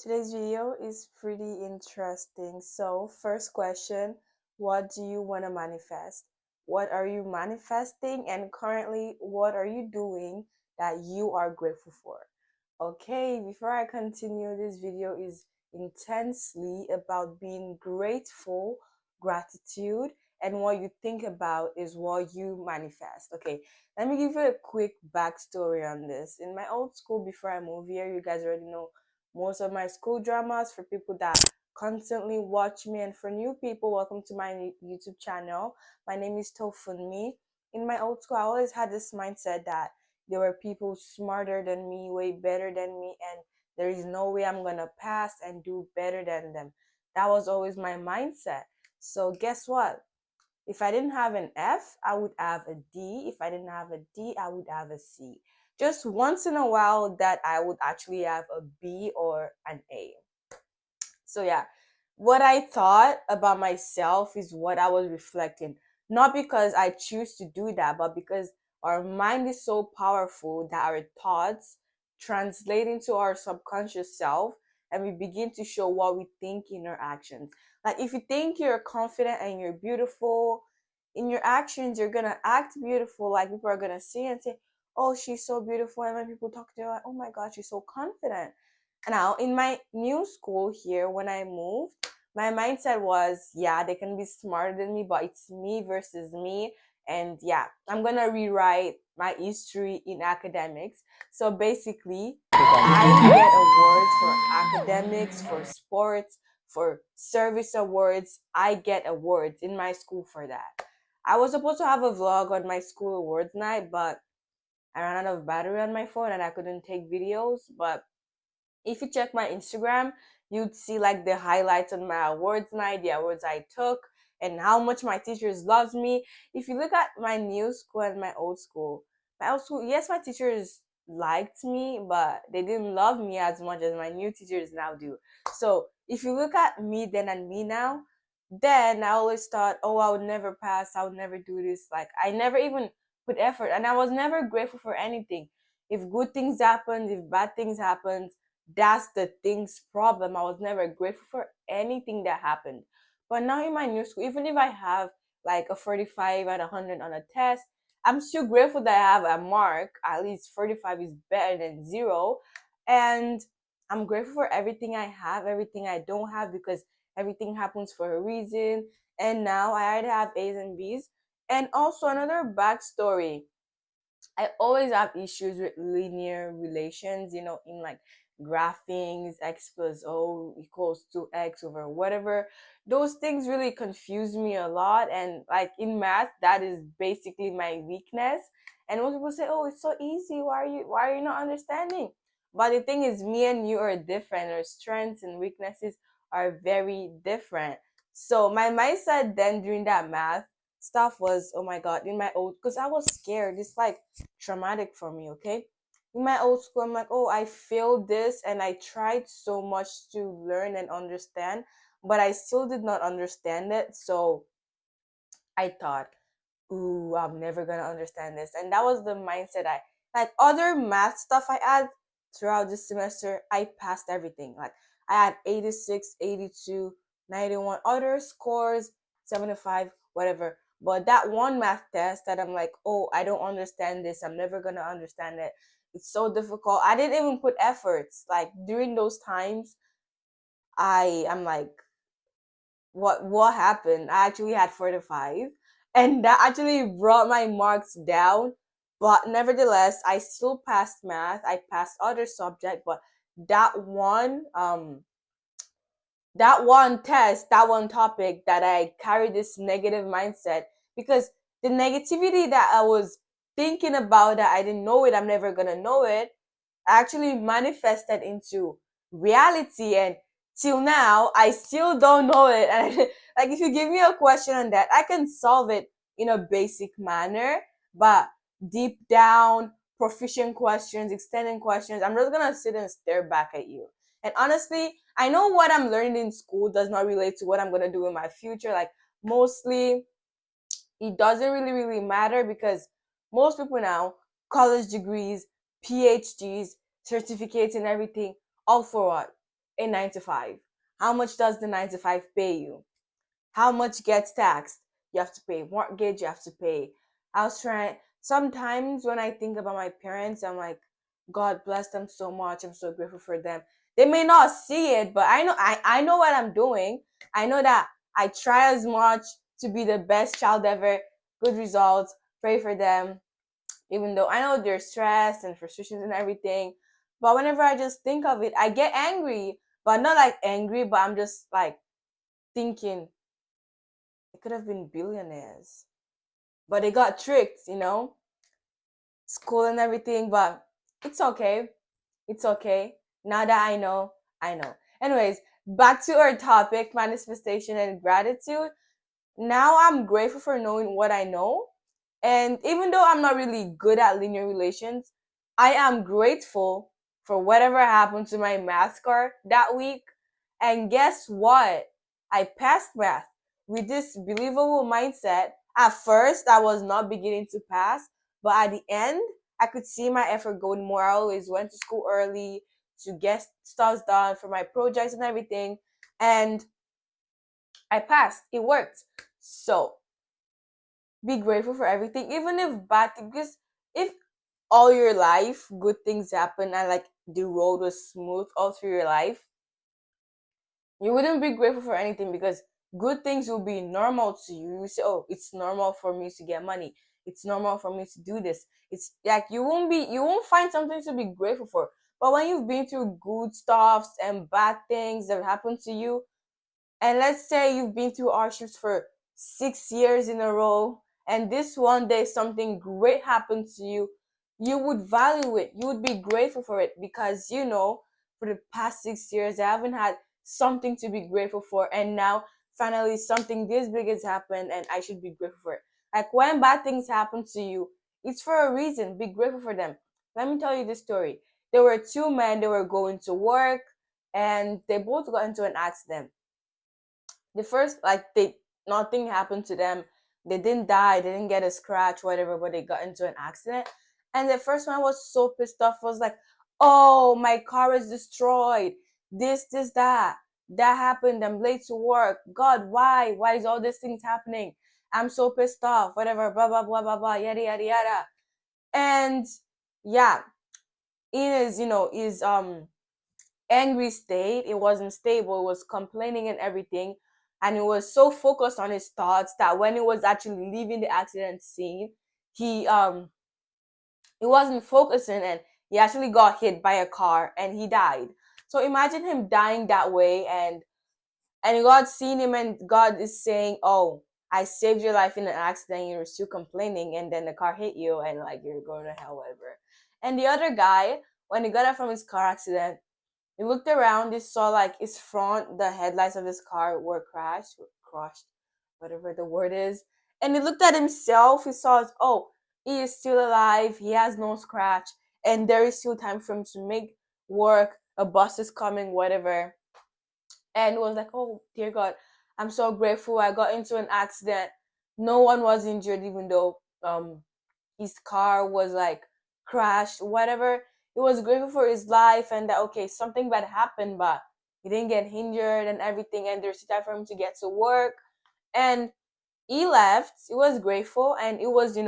Today's video is pretty interesting. So, first question, what do you want to manifest? What are you manifesting? And currently, what are you doing that you are grateful for? Okay, before I continue, this video is intensely about being grateful, gratitude, and what you think about is what you manifest. Okay, let me give you a quick backstory on this. In my old school, before I moved here, you guys already know most of my school dramas. For people that constantly watch me, and for new people, welcome to my YouTube channel. My name is Tofunmi. In my old school, I always had this mindset that there were people smarter than me, way better than me, and there is no way I'm gonna pass and do better than them. That was always my mindset. So guess what? If I didn't have an F, I would have a D. If I didn't have a D, I would have a C. Just once in a while that I would actually have a B or an A. So yeah, what I thought about myself is what I was reflecting. Not because I choose to do that, but because our mind is so powerful that our thoughts translate into our subconscious self and we begin to show what we think in our actions. Like if you think you're confident and you're beautiful, in your actions you're gonna act beautiful. Like people are gonna see and say, "Oh, she's so beautiful." And when people talk to her, like, "Oh my God, she's so confident." Now, in my new school here, when I moved, my mindset was, yeah, they can be smarter than me, but it's me versus me. And yeah, I'm gonna rewrite my history in academics. So basically, I get awards for academics, for sports, for service awards. I get awards in my school for that. I was supposed to have a vlog on my school awards night, but I ran out of battery on my phone and I couldn't take videos. But if you check my Instagram, you'd see like the highlights on my awards night, the awards I took, and how much my teachers loved me. If you look at my new school and my old school, yes, my teachers liked me, but they didn't love me as much as my new teachers now do. So if you look at me then and me now, then I always thought, oh, I would never pass, I would never do this. Like I never even put effort, and I was never grateful for anything. If good things happened, if bad things happened, that's the thing's problem. I was never grateful for anything that happened. But now in my new school, even if I have like a 45 out of 100 on a test, I'm still grateful that I have a mark. At least 45 is better than zero. And I'm grateful for everything I have, everything I don't have, because everything happens for a reason. And now I already have A's and B's. And also another backstory, I always have issues with linear relations, in like graphings, x plus o equals to x over whatever. Those things really confuse me a lot. And like in math, that is basically my weakness. And most people say, oh, it's so easy. Why are you not understanding? But the thing is, me and you are different. Our strengths and weaknesses are very different. So my mindset then during that math stuff was, oh my God, in my old, because I was scared. It's like traumatic for me, okay? In my old school, I'm like, oh, I failed this and I tried so much to learn and understand, but I still did not understand it. So I thought, ooh, I'm never gonna understand this. And that was the mindset like other math stuff I had throughout this semester, I passed everything. Like I had 86, 82, 91, other scores, 75, whatever. But that one math test that I'm like, oh, I don't understand this. I'm never gonna understand it. It's so difficult. I didn't even put efforts. Like during those times, I'm like, what happened? I actually had 45, and that actually brought my marks down. But nevertheless, I still passed math. I passed other subject, but that one um that one test, that one topic, that I carried this negative mindset, because the negativity that I was thinking about, that I didn't know it, I'm never gonna know it, actually manifested into reality. And till now I still don't know it. And like if you give me a question on that, I can solve it in a basic manner, but deep down, proficient questions, extended questions, I'm just gonna sit and stare back at you. And honestly, I know what I'm learning in school does not relate to what I'm gonna do in my future. Like mostly it doesn't really matter, because most people now, college degrees, PhDs, certificates and everything, all for what? a 9 to 5. How much does the 9 to 5 pay you? How much gets taxed? You have to pay mortgage, you have to pay house rent. Sometimes when I think about my parents, I'm like, God bless them so much. I'm so grateful for them. They may not see it, but I know what I'm doing. I know that I try as much to be the best child ever, good results, pray for them, even though I know there's stress and frustrations and everything. But whenever I just think of it, I get angry, but not like angry, but I'm just like thinking they could have been billionaires, but they got tricked, school and everything. But it's okay. It's okay. Now that I know, I know. Anyways, back to our topic, manifestation and gratitude. Now I'm grateful for knowing what I know. And even though I'm not really good at linear relations, I am grateful for whatever happened to my math score that week. And guess what? I passed math with this believable mindset. At first, I was not beginning to pass, but at the end, I could see my effort going more. I always went to school early to get stuff done for my projects and everything. And I passed. It worked. So be grateful for everything, even if bad things. Because if all your life good things happen and like the road was smooth all through your life, you wouldn't be grateful for anything because good things will be normal to you. You say, "Oh, it's normal for me to get money. It's normal for me to do this." It's like you won't find something to be grateful for. But when you've been through good stuffs and bad things that happen to you, and let's say you've been through hardships for 6 years in a row, and this one day something great happened to you, you would value it. You would be grateful for it because for the past 6 years, I haven't had something to be grateful for, and now finally something this big has happened, and I should be grateful for it. Like when bad things happen to you, it's for a reason. Be grateful for them. Let me tell you this story. There were two men, they were going to work, and they both got into an accident. The first, like, they nothing happened to them. They didn't die, they didn't get a scratch, whatever, but they got into an accident. And the first one was so pissed off, was like, oh, my car is destroyed, this that happened, I'm late to work, God, why is all these things happening, I'm so pissed off, whatever, blah blah blah blah blah, yada yada yada. And yeah, in his angry state. It wasn't stable. It was complaining and everything. And it was so focused on his thoughts that when he was actually leaving the accident scene, he wasn't focusing, and he actually got hit by a car and he died. So imagine him dying that way, and God seeing him, and God is saying, "Oh, I saved your life in an accident. You're still complaining, and then the car hit you, and like you're going to hell, whatever." And the other guy, when he got out from his car accident, he looked around, he saw like his front, the headlights of his car were crushed, whatever the word is. And he looked at himself, he saw, oh, he is still alive, he has no scratch, and there is still time for him to make work, a bus is coming, whatever. And he was like, oh, dear God, I'm so grateful I got into an accident. No one was injured, even though his car was like crashed, whatever. He was grateful for his life and that okay, something bad happened, but he didn't get injured and everything, and there's time for him to get to work. And he left. He was grateful and he was,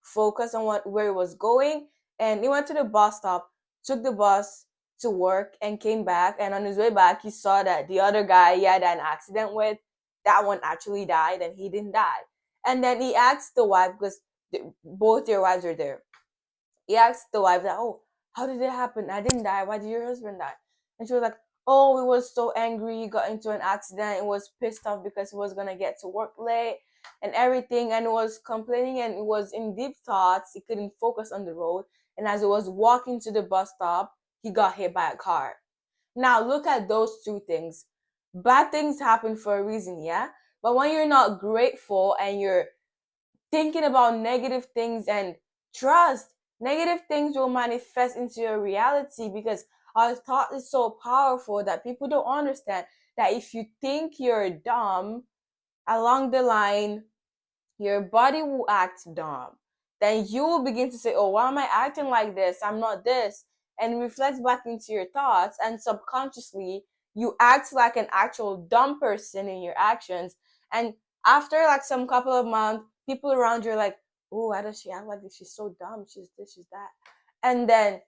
focused on where he was going. And he went to the bus stop, took the bus to work, and came back. And on his way back, he saw that the other guy he had an accident with, that one actually died, and he didn't die. And then he asked the wife, because both their wives are there. He asked the wife that, oh, how did it happen? I didn't die. Why did your husband die? And she was like, oh, he was so angry. He got into an accident. He was pissed off because he was going to get to work late and everything. And he was complaining and he was in deep thoughts. He couldn't focus on the road. And as he was walking to the bus stop, he got hit by a car. Now, look at those two things. Bad things happen for a reason, yeah? But when you're not grateful and you're thinking about negative things, and trust, negative things will manifest into your reality, because our thought is so powerful that people don't understand that if you think you're dumb, along the line your body will act dumb. Then you will begin to say, oh, why am I acting like this, I'm not this, and reflect back into your thoughts, and subconsciously you act like an actual dumb person in your actions. And after like some couple of months, people around you are like, oh, why does she act like this? She's so dumb. She's this, she's that. And then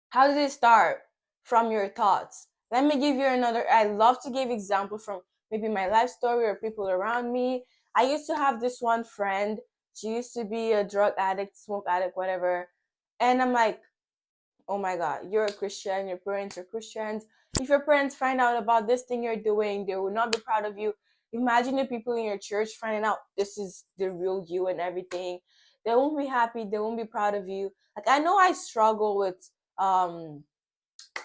how did it start? From your thoughts. Let me give you another. I love to give examples from maybe my life story or people around me. I used to have this one friend. She used to be a drug addict, smoke addict, whatever. And I'm like, oh my God, you're a Christian, your parents are Christians. If your parents find out about this thing you're doing, they will not be proud of you. Imagine the people in your church finding out this is the real you and everything. They won't be happy, they won't be proud of you. Like I know I struggle with um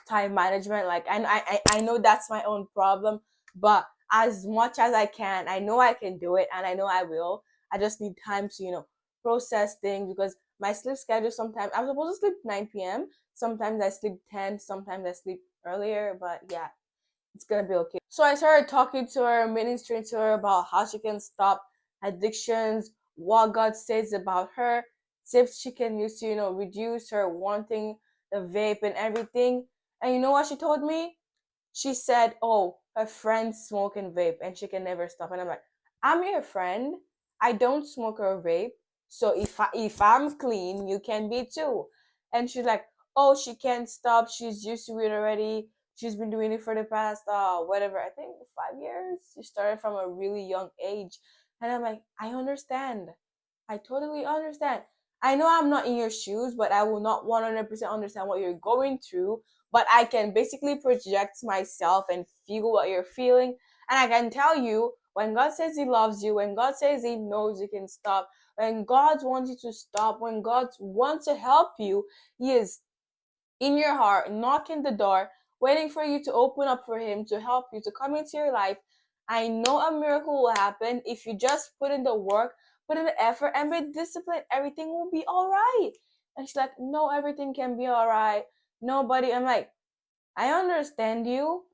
time management. Like I know that's my own problem, but as much as I can, I know I can do it and I know I will. I just need time to, process things because my sleep schedule sometimes I'm supposed to sleep 9 p.m. Sometimes I sleep 10, sometimes I sleep earlier, but yeah, it's gonna be okay. So I started talking to her, ministering to her about how she can stop addictions, what God says about her, tips she can use to, reduce her wanting the vape and everything. And you know what she told me? She said, oh, her friends smoke and vape and she can never stop. And I'm like, I'm your friend. I don't smoke or vape. So if I'm clean, you can be too. And she's like, oh, she can't stop. She's used to it already. She's been doing it for the past whatever, I think 5 years. She started from a really young age. And I'm like, I understand. I totally understand. I know I'm not in your shoes, but I will not 100% understand what you're going through. But I can basically project myself and feel what you're feeling. And I can tell you when God says He loves you, when God says He knows you can stop, when God wants you to stop, when God wants to help you, He is in your heart, knocking the door, waiting for you to open up for Him to help you to come into your life. I know a miracle will happen if you just put in the work, put in the effort, and be disciplined. Everything will be all right. And she's like, no, everything can be all right. Nobody. I'm like, I understand you.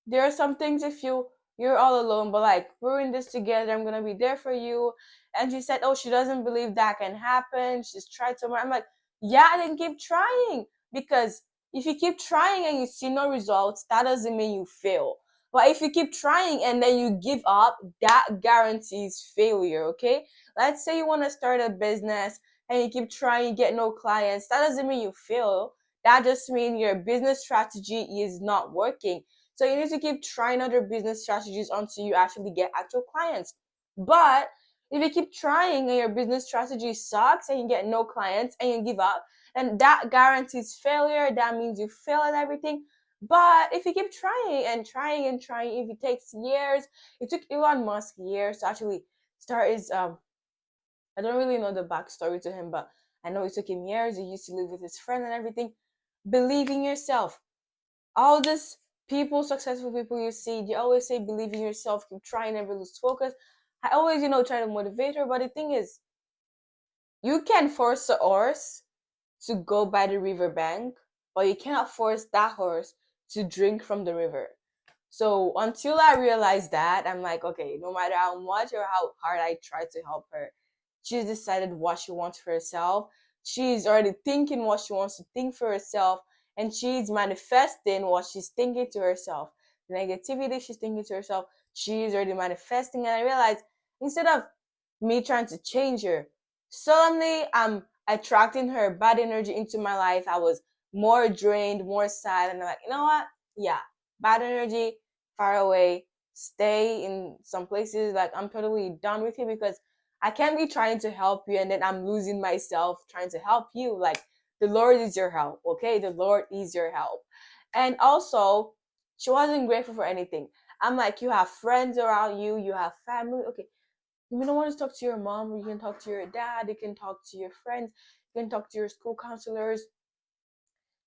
There are some things if you're all alone, but like we're in this together. I'm gonna be there for you. And she said, oh, she doesn't believe that can happen. She's tried so much. I'm like, yeah, then keep trying because if you keep trying and you see no results, that doesn't mean you fail. But if you keep trying and then you give up, that guarantees failure. Okay, let's say you want to start a business and you keep trying, you get no clients. That doesn't mean you fail, that just means your business strategy is not working. So you need to keep trying other business strategies until you actually get actual clients. But if you keep trying and your business strategy sucks and you get no clients and you give up, then that guarantees failure. That means you fail at everything. But if you keep trying and trying and trying, if it takes years, it took Elon Musk years to actually start his I don't really know the backstory to him, but I know it took him years. He used to live with his friend and everything. Believe in yourself. All these people, successful people you see, they always say believe in yourself, keep trying, never lose focus. I always, try to motivate her, but the thing is, you can force a horse to go by the river bank, but you cannot force that horse to drink from the river. So until I realized that, I'm like, okay, no matter how much or how hard I try to help her, she's decided what she wants for herself. She's already thinking what she wants to think for herself, and she's manifesting what she's thinking to herself. The negativity she's thinking to herself, she's already manifesting. And I realized instead of me trying to change her, suddenly I'm attracting her bad energy into my life. I was more drained, more sad, and I'm like, you know what? Yeah, bad energy, far away, stay in some places. Like I'm totally done with you because I can't be trying to help you and then I'm losing myself trying to help you. Like the Lord is your help, okay? The Lord is your help. And also, she wasn't grateful for anything. I'm like, you have friends around you, you have family. Okay, you don't want to talk to your mom, you can talk to your dad, you can talk to your friends, you can talk to your school counselors,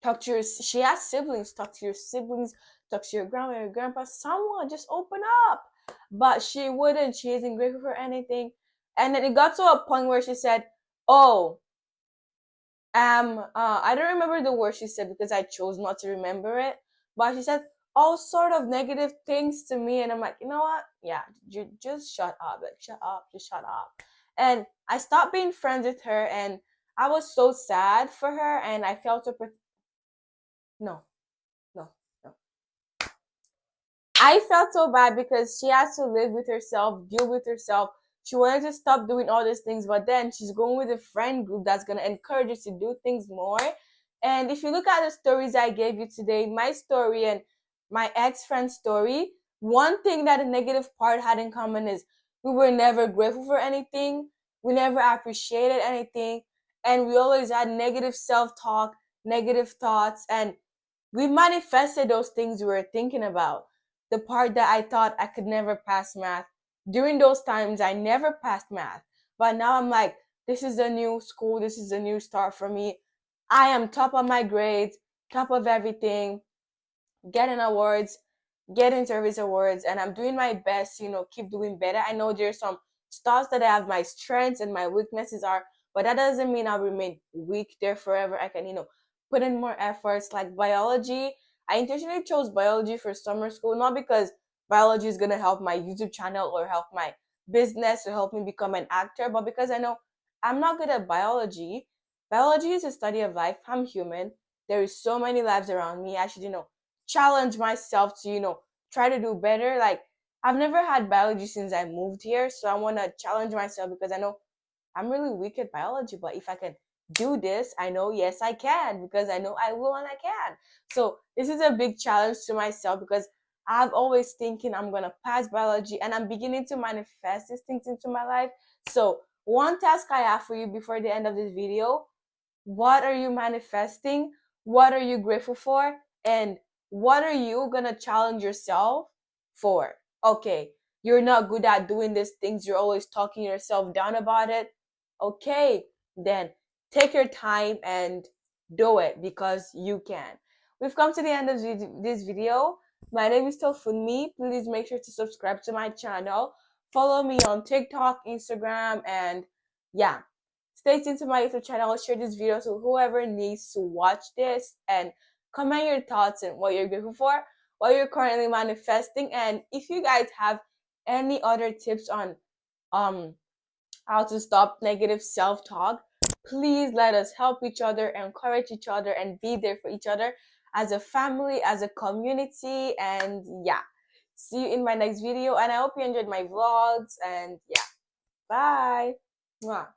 talk to your, she has siblings, talk to your siblings, talk to your grandma, your grandpa, someone, just open up. But she wouldn't, she isn't grateful for anything. And then it got to a point where she said, oh, I don't remember the word she said because I chose not to remember it, but she said all sort of negative things to me, and I'm like, you know what, yeah, you just shut up, like shut up, just shut up. And I stopped being friends with her, and I was so sad for her, and I felt no, no, no. I felt so bad because she has to live with herself, deal with herself. She wanted to stop doing all these things, but then she's going with a friend group that's going to encourage her to do things more. And if you look at the stories I gave you today, my story and my ex friend's story, one thing that the negative part had in common is we were never grateful for anything, we never appreciated anything, and we always had negative self talk, negative thoughts, and we manifested those things we were thinking about. The part that I thought I could never pass math, during those times I never passed math. But now I'm like, this is a new school, this is a new start for me. I am top of my grades, top of everything, getting awards, getting service awards, and I'm doing my best, keep doing better. I know there's some stuff that I have my strengths and my weaknesses are, but that doesn't mean I'll remain weak there forever. I can, put in more efforts. Like biology, I intentionally chose biology for summer school, not because biology is gonna help my YouTube channel or help my business or help me become an actor, but because I know I'm not good at biology. Biology is a study of life. I'm human. There is so many lives around me. I should, challenge myself to, try to do better. Like, I've never had biology since I moved here, so I want to challenge myself because I know I'm really weak at biology, but if I can do this, I know yes I can because I know I will and I can. So this is a big challenge to myself because I've always thinking I'm gonna pass biology and I'm beginning to manifest these things into my life. So one task I have for you before the end of this video: what are you manifesting? What are you grateful for? And what are you gonna challenge yourself for? Okay, you're not good at doing these things, you're always talking yourself down about it. Okay, then take your time and do it because you can. We've come to the end of this video. My name is Tofunmi. Please make sure to subscribe to my channel. Follow me on TikTok, Instagram, and yeah, stay tuned to my YouTube channel. I'll share this video to whoever needs to watch this, and comment your thoughts and what you're grateful for, what you're currently manifesting, and if you guys have any other tips on um how to stop negative self-talk, please let us help each other, encourage each other, and be there for each other as a family, as a community. And yeah, see you in my next video, and I hope you enjoyed my vlogs. And yeah, bye. Mwah.